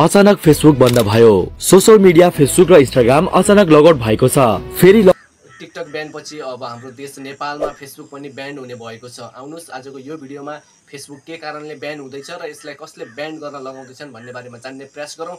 अचानक फेसबुक बन्द भयो। सोशल मिडिया फेसबुक र इन्स्टाग्राम अचानक लगआउट भएको छ। फेरि टिकटक ब्यान पछि अब हाम्रो देश नेपालमा फेसबुक पनि ब्यान हुने भएको छ। आउनुस् आजको यो भिडियोमा फेसबुक के कारणले ब्यान हुँदैछ र यसलाई कसले ब्यान गर्न लगाउँदैछन् भन्ने बारेमा जान्ने प्रयास गरौँ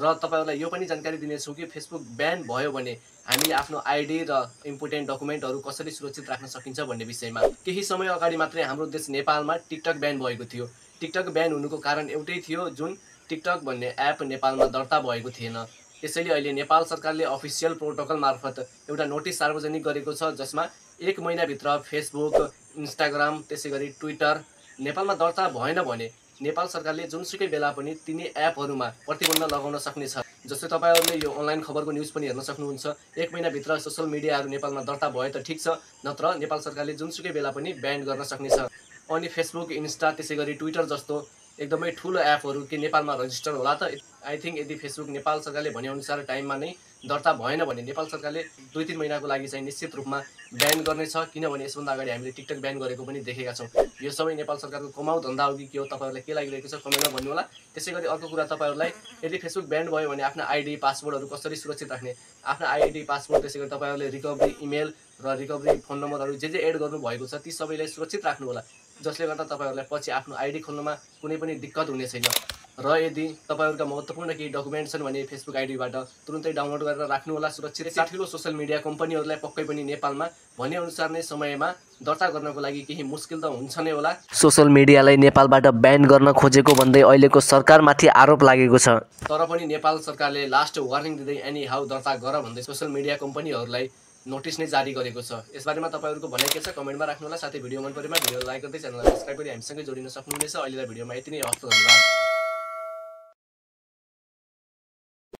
र तपाईहरुलाई यो पनि जानकारी दिनेछु कि फेसबुक ब्यान भयो भने हामीले आफ्नो आईडी र इम्पोर्टेन्ट डकुमेन्टहरु कसरी सुरक्षित राख्न सकिन्छ भन्ने विषयमा। केही समय अगाडि मात्रै हाम्रो देश नेपालमा टिकटक ब्यान भएको थियो। टिकटक ब्यान हुनुको कारण एउटै थियो, जुन टिकटक भन्ने एप नेपालमा दर्ता भएको थिएन। त्यसैले अहिले नेपाल सरकारले अफिसियल प्रोटोकल मार्फत एउटा नोटिस सार्वजनिक गरेको छ, जसमा 1 महिनाभित्र फेसबुक, इन्स्टाग्राम, त्यसैगरी ट्विटर नेपालमा दर्ता भएन भने नेपाल सरकारले जुनसुकै बेला पनि तिनी एपहरुमा प्रतिबन्ध लगाउन सक्ने छ। जस्तै तपाईहरुले यो अनलाइन खबरको न्यूज पनि हेर्न सक्नुहुन्छ। 1 महिनाभित्र सोशल मिडियाहरु नेपालमा दर्ता भए त ठीक छ, नत्र नेपाल सरकारले जुनसुकै बेला पनि ब्यान गर्न सक्ने छ। अनि फेसबुक, इन्स्टा, त्यसैगरी ट्विटर जस्तो एकदमै ठूलो एपहरु के नेपालमा रजिस्टर होला त? आई थिंक यदि फेसबुक नेपाल सरकारले भने अनुसार टाइममा नै दर्ता भएन भने नेपाल सरकारले 2-3 महिनाको लागि चाहिँ निश्चित रूपमा ब्यान गर्नेछ। किनभने यसभन्दा अगाडि हामीले टिकटक ब्यान गरेको पनि देखेका छौं। यो सबै नेपाल सरकारको कमाउ धन्दा हो कि के हो, तपाईहरुलाई के लागिरहेको छ कमेन्टमा भन्नु होला। त्यसैगरी अर्को कुरा, तपाईहरुलाई यदि फेसबुक ब्यान भयो भने आफ्नो आईडी पासवर्डहरु कसरी सुरक्षित राख्ने, आफ्नो आईडी पासवर्ड, त्यसैगरी तपाईहरुले रिकभरी इमेल र रिकभरी फोन नम्बरहरु जे एड गर्नु भएको छ ती सबैलाई सुरक्षित राख्नु होला, जसले गर्दा तपाईहरुलाई पछि आफ्नो आईडी खोल्नमा कुनै पनि दिक्कत हुने छैन। र यदि तपाईहरुका महत्त्वपूर्ण केही डकुमेन्ट छन् भने फेसबुक आईडीबाट तुरुन्तै डाउनलोड गरेर राख्नु होला सुरक्षित। ठूलो सोशल मिडिया कम्पनीहरुलाई पक्कै पनि नेपालमा भने अनुसार नै समयमा दर्ता गर्नको लागि केही मुस्किल त हुन्छ नै होला। सोशल मिडियालाई नेपालबाट ब्यान गर्न खोजेको भन्दै अहिलेको सरकारमाथि आरोप लागेको छ। तर पनि नेपाल सरकारले लास्ट वार्निङ दिँदै एनी हाउ दर्ता गर भन्दै सोशल मिडिया कम्पनीहरुलाई नोटिस नै जारी गरेको छ। यसबारेमा तपाईहरुको भनाइ के छ कमेन्टमा राख्नु होला। साथै भिडियो मन परेमा भिडियो लाइक गर्दै च्यानललाई सब्स्क्राइब गरी हामीसँगै जोडिन सक्नुहुनेछ। अहिलेलाई भिडियोमा यति नै, हस्त, धन्यवाद।